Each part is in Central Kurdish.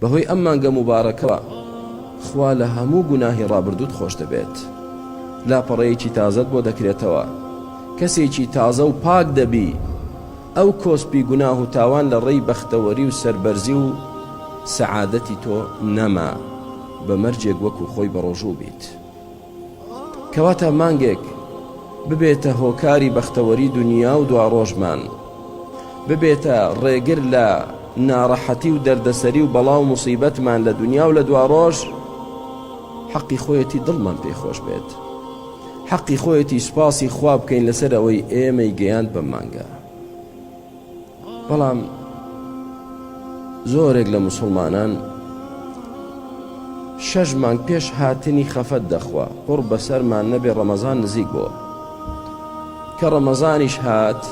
بەهۆی ئەم مانگە مبارەکەوە خوا لە هەموو گوناهی ڕابردووت خۆش دەبێت، لاپەڕەیەکی تازەت بۆ دەکرێتەوە، کەسێکی تازە و پاک دەبی، ئەو کۆسپی گوناه و تاوان لە ڕێی بەختەوەری و سەربەرزی و سەعادەتی تۆ نەما، بە مەرجێک وەکو خۆی بەڕۆژوو بیت. کەواتە مانگێک ببێتە هۆکاری بەختەوەری دنیا و دوا ڕۆژمان، ببێتە ڕێگر لە ناڕەحەتی و دەردەسەری و بەڵاو موسیبەتمان لە دنیا و لە دوا ڕۆژ، حەقی خۆیەتی دڵمان پێی خۆش بێت، حەقی خۆیەتی سوپاسی خوا بکەین لەسەر ئەوەی ئێمەی گەیاند بە مانگە. بەڵام زۆرێک لە موسڵمانان 6 مانگ پێش هاتنی خەفەت دەخوا قڕ بەسەرمان نەبێ ڕەمەزان نزیک بۆ، کە ڕەمەزانیش هات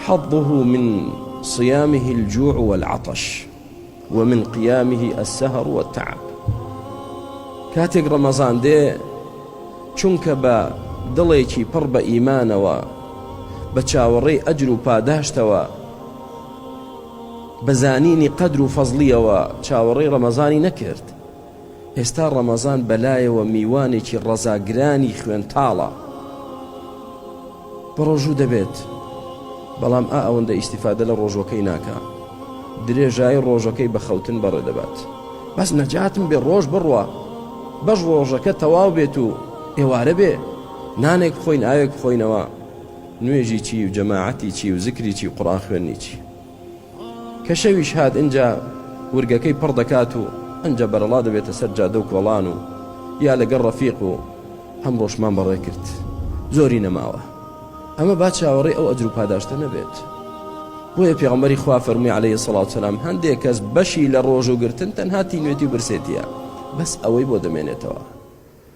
حظه من صيامه الجوع والعطش ومن قيامه السهر والتعب. كاتێک ڕەمەزان دێ چونکە بە دڵێکی پڕ بە ئیمانەوە، بە چاوەڕێی ئەجر و پاداشتەوە، بە زانینی قەدر و فەزلیەوە چاوەڕێی ڕەمەزانی نەکرد، ئێستا ڕەمەزان بەلایەوە میوانێکی ڕەزاگرانی خوێنتاڵە، بەڕۆژوو دەبێت، بەڵام ئەوەندە ئیستیفادە لە ڕۆژەکەی ناکە، درێژایی ڕۆژەکەی بە خەوتن بەڕێ دەبات. بەس نەجاتم بێ ڕۆژ بڕوە، بەش ڕۆژەکە تەواو بێت و ئێوارە بێ، نانێک بخۆین ئاوێک بخۆینەوە، نوێژی چی و جەماعەتی چی و زکری چی و قورئان خوێنی چی. کە شەویش هات ئینجا ورگەکەی پڕ دەکات و ئەنجا بەرەڵا دەبێتە سەر جادە و کۆڵان و یا لەگەڵ ڕەفیق و هەم ڕۆژمان بەڕێ کرد، زۆری نەماوە. ئەمە با چاوەڕێی ئەو ئەجر و پاداشتە نەبێت. بۆیە پێغەمبەری خوا فەرمووی عەلەیهی سەڵات وسەلام هەندێک کەس بەشی لە ڕۆژوگرتن تەنها تینوێتی و برسێتیە، بەس ئەوەی بۆ دەمێنێتەوە.